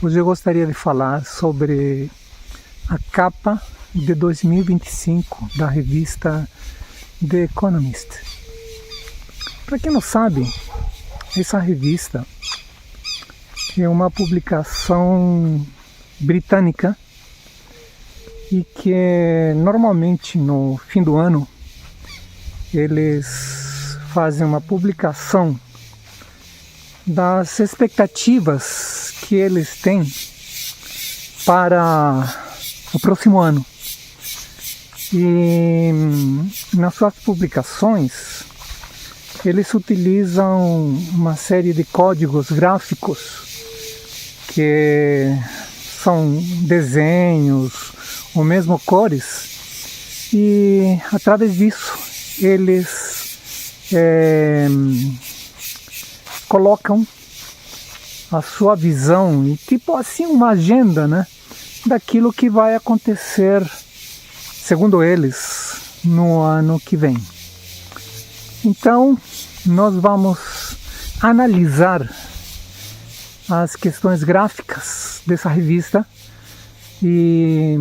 Hoje eu gostaria de falar sobre a capa de 2025 da revista The Economist. Para quem não sabe, essa revista é uma publicação britânica e que normalmente no fim do ano eles fazem uma publicação das expectativas que eles têm para o próximo ano. E nas suas publicações eles utilizam uma série de códigos gráficos que são desenhos ou mesmo cores, e através disso eles colocam a sua visão e tipo assim uma agenda, né, daquilo que vai acontecer, segundo eles, no ano que vem. Então nós vamos analisar as questões gráficas dessa revista e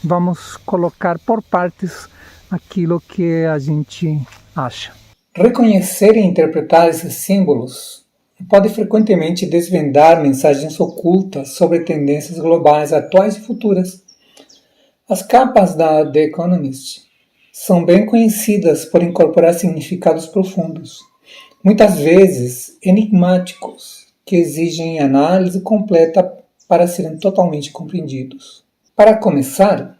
vamos colocar por partes aquilo que a gente acha. Reconhecer e interpretar esses símbolos pode frequentemente desvendar mensagens ocultas sobre tendências globais atuais e futuras. As capas da The Economist são bem conhecidas por incorporar significados profundos, muitas vezes enigmáticos, que exigem análise completa para serem totalmente compreendidos. Para começar,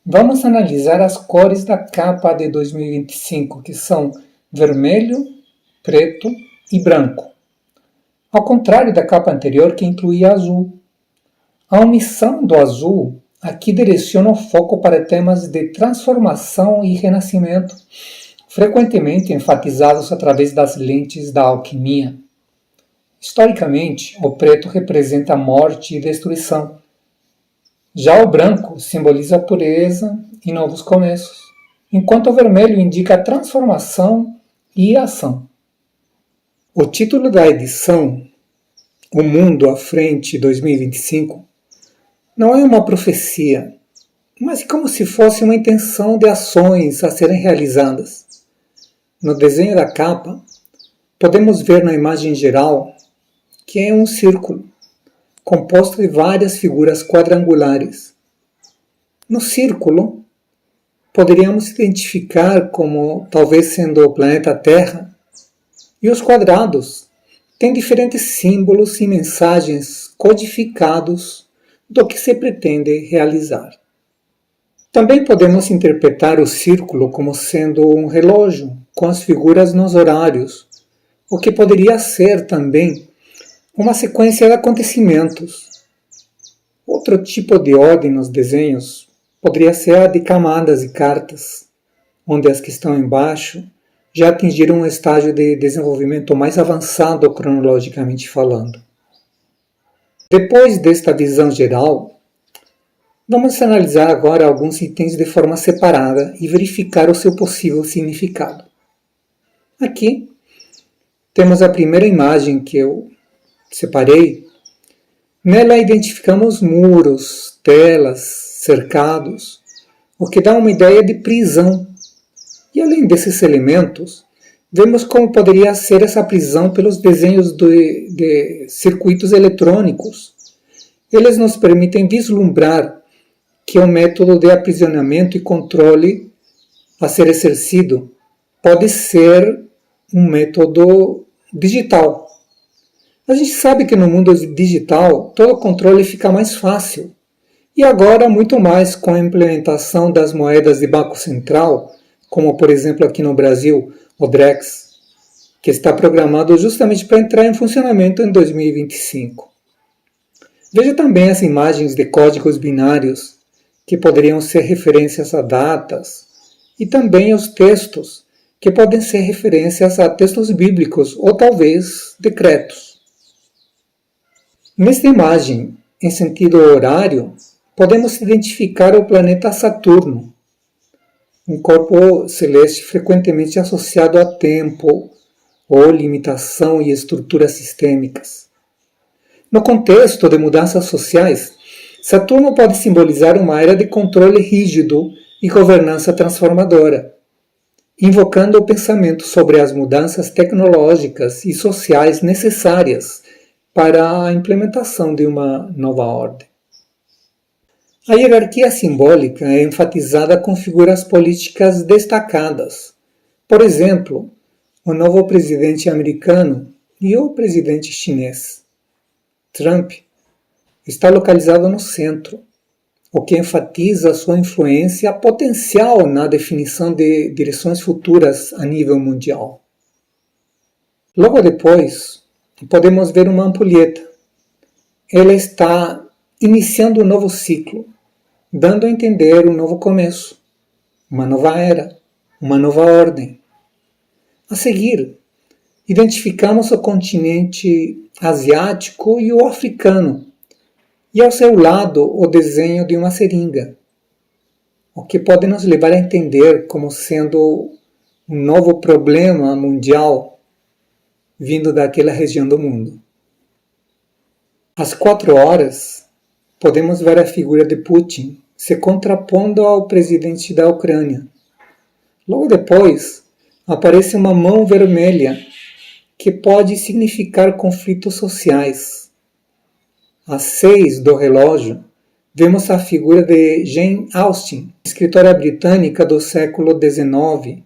vamos analisar as cores da capa de 2025, que são vermelho, preto e branco. Ao contrário da capa anterior, que incluía azul. A omissão do azul aqui direciona o foco para temas de transformação e renascimento, frequentemente enfatizados através das lentes da alquimia. Historicamente, o preto representa a morte e destruição. Já o branco simboliza a pureza e novos começos, enquanto o vermelho indica a transformação e a ação. O título da edição, O Mundo à Frente 2025, não é uma profecia, mas como se fosse uma intenção de ações a serem realizadas. No desenho da capa, podemos ver na imagem geral que é um círculo, composto de várias figuras quadrangulares. No círculo, poderíamos identificar como talvez sendo o planeta Terra, e os quadrados têm diferentes símbolos e mensagens codificados do que se pretende realizar. Também podemos interpretar o círculo como sendo um relógio com as figuras nos horários, o que poderia ser também uma sequência de acontecimentos. Outro tipo de ordem nos desenhos poderia ser a de camadas e cartas, onde as que estão embaixo já atingiram um estágio de desenvolvimento mais avançado cronologicamente falando. Depois desta visão geral, vamos analisar agora alguns itens de forma separada e verificar o seu possível significado. Aqui temos a primeira imagem que eu separei. Nela identificamos muros, telas, cercados, o que dá uma ideia de prisão. E além desses elementos, vemos como poderia ser essa prisão pelos desenhos de circuitos eletrônicos. Eles nos permitem vislumbrar que o método de aprisionamento e controle a ser exercido pode ser um método digital. A gente sabe que no mundo digital todo o controle fica mais fácil. E agora muito mais com a implementação das moedas de Banco Central, como por exemplo aqui no Brasil, o Drex, que está programado justamente para entrar em funcionamento em 2025. Veja também as imagens de códigos binários, que poderiam ser referências a datas, e também os textos, que podem ser referências a textos bíblicos ou talvez decretos. Nesta imagem, em sentido horário, podemos identificar o planeta Saturno, um corpo celeste frequentemente associado a tempo ou limitação e estruturas sistêmicas. No contexto de mudanças sociais, Saturno pode simbolizar uma era de controle rígido e governança transformadora, invocando o pensamento sobre as mudanças tecnológicas e sociais necessárias para a implementação de uma nova ordem. A hierarquia simbólica é enfatizada com figuras políticas destacadas. Por exemplo, o novo presidente americano e o presidente chinês. Trump está localizado no centro, o que enfatiza sua influência potencial na definição de direções futuras a nível mundial. Logo depois, podemos ver uma ampulheta. Ela está iniciando um novo ciclo, dando a entender um novo começo, uma nova era, uma nova ordem. A seguir, identificamos o continente asiático e o africano, e ao seu lado o desenho de uma seringa, o que pode nos levar a entender como sendo um novo problema mundial vindo daquela região do mundo. Às 4 horas, podemos ver a figura de Putin se contrapondo ao presidente da Ucrânia. Logo depois, aparece uma mão vermelha que pode significar conflitos sociais. Às 6 do relógio, vemos a figura de Jane Austen, escritora britânica do século XIX,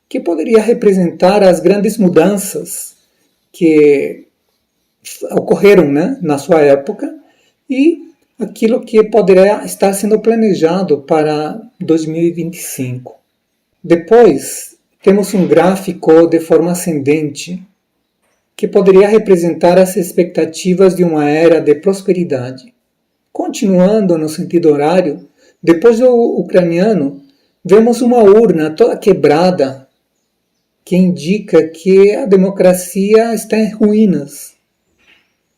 que poderia representar as grandes mudanças que ocorreram, na sua época e aquilo que poderia estar sendo planejado para 2025. Depois, temos um gráfico de forma ascendente, que poderia representar as expectativas de uma era de prosperidade. Continuando no sentido horário, depois do ucraniano, vemos uma urna toda quebrada, que indica que a democracia está em ruínas.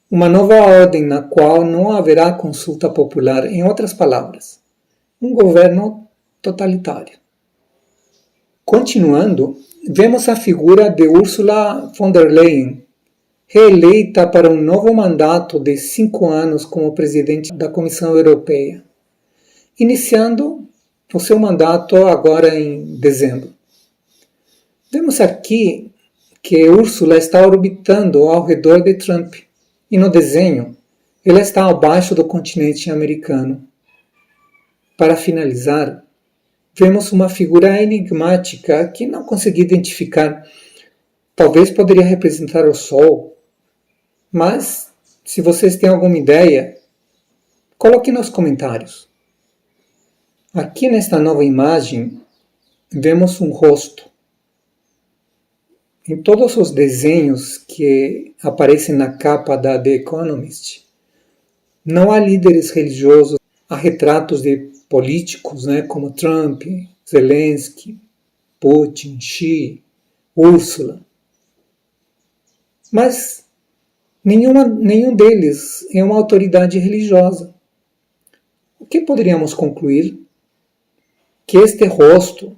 Uma nova ordem na qual não haverá consulta popular, em outras palavras, um governo totalitário. Continuando, vemos a figura de Ursula von der Leyen, reeleita para um novo mandato de 5 anos como presidente da Comissão Europeia, iniciando o seu mandato agora em dezembro. Vemos aqui que Ursula está orbitando ao redor de Trump, e no desenho ela está abaixo do continente americano. Para finalizar, vemos uma figura enigmática que não consegui identificar. Talvez poderia representar o Sol, mas se vocês têm alguma ideia, coloque nos comentários. Aqui nesta nova imagem, vemos um rosto. Em todos os desenhos que aparecem na capa da The Economist, não há líderes religiosos, há retratos de políticos, como Trump, Zelensky, Putin, Xi, Ursula. Mas nenhum deles é uma autoridade religiosa. O que poderíamos concluir? Que este rosto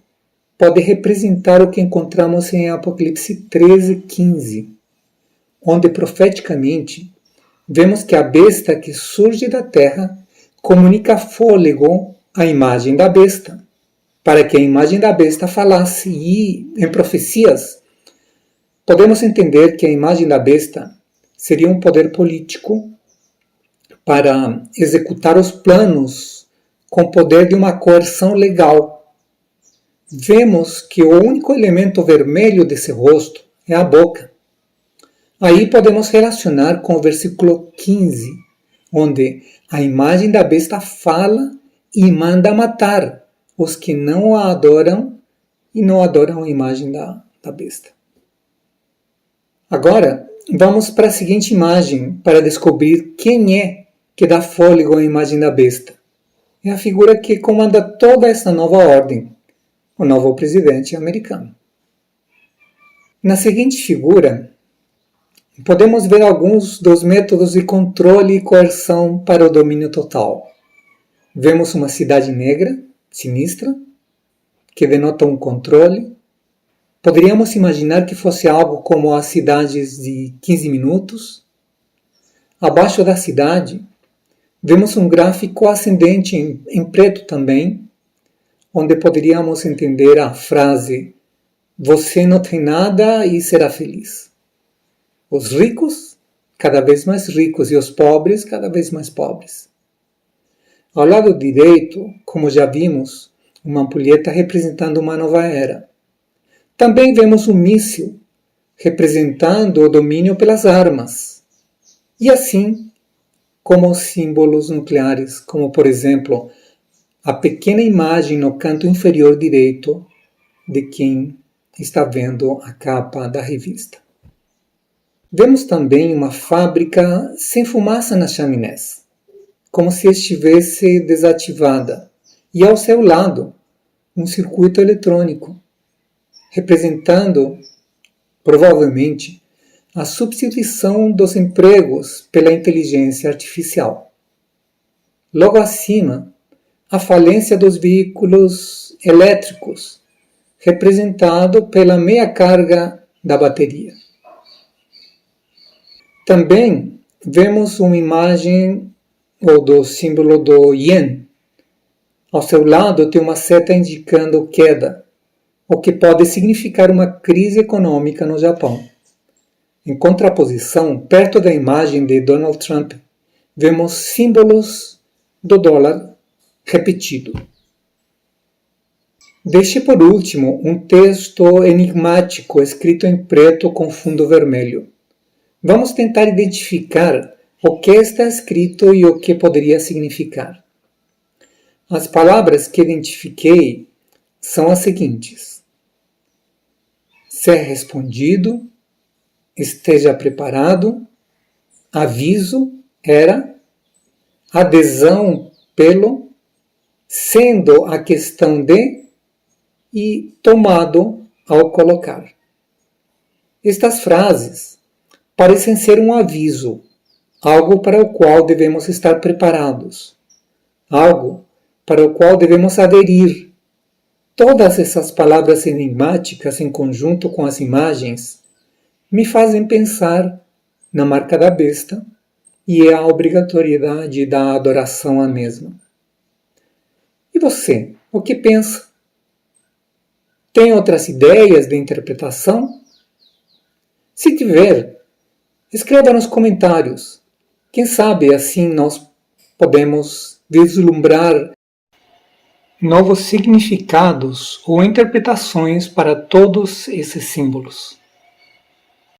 pode representar o que encontramos em Apocalipse 13:15, onde profeticamente vemos que a besta que surge da terra comunica fôlego à imagem da besta, para que a imagem da besta falasse, e em profecias podemos entender que a imagem da besta seria um poder político para executar os planos com o poder de uma coerção legal. Vemos que o único elemento vermelho desse rosto é a boca. Aí podemos relacionar com o versículo 15, onde a imagem da besta fala e manda matar os que não a adoram e não adoram a imagem da besta. Agora, vamos para a seguinte imagem para descobrir quem é que dá fôlego à imagem da besta. É a figura que comanda toda essa nova ordem, o novo presidente americano. Na seguinte figura, podemos ver alguns dos métodos de controle e coerção para o domínio total. Vemos uma cidade negra, sinistra, que denota um controle. Poderíamos imaginar que fosse algo como as cidades de 15 minutos. Abaixo da cidade, vemos um gráfico ascendente em preto também, onde poderíamos entender a frase: você não tem nada e será feliz. Os ricos, cada vez mais ricos, e os pobres, cada vez mais pobres. Ao lado direito, como já vimos, uma ampulheta representando uma nova era. Também vemos um míssil, representando o domínio pelas armas. E assim, como os símbolos nucleares, como por exemplo, a pequena imagem no canto inferior direito de quem está vendo a capa da revista. Vemos também uma fábrica sem fumaça nas chaminés, como se estivesse desativada, e ao seu lado, um circuito eletrônico, representando, provavelmente, a substituição dos empregos pela inteligência artificial. Logo acima, a falência dos veículos elétricos, representado pela meia carga da bateria. Também vemos uma imagem ou do símbolo do ien. Ao seu lado tem uma seta indicando queda, o que pode significar uma crise econômica no Japão. Em contraposição, perto da imagem de Donald Trump, vemos símbolos do dólar repetido. Deixe por último um texto enigmático escrito em preto com fundo vermelho. Vamos tentar identificar o que está escrito e o que poderia significar. As palavras que identifiquei são as seguintes: ser respondido, esteja preparado, aviso, era, adesão pelo, sendo a questão de e tomado ao colocar. Estas frases parecem ser um aviso, algo para o qual devemos estar preparados, algo para o qual devemos aderir. Todas essas palavras enigmáticas em conjunto com as imagens me fazem pensar na marca da besta e a obrigatoriedade da adoração à mesma. E você, o que pensa? Tem outras ideias de interpretação? Se tiver, escreva nos comentários. Quem sabe assim nós podemos vislumbrar novos significados ou interpretações para todos esses símbolos.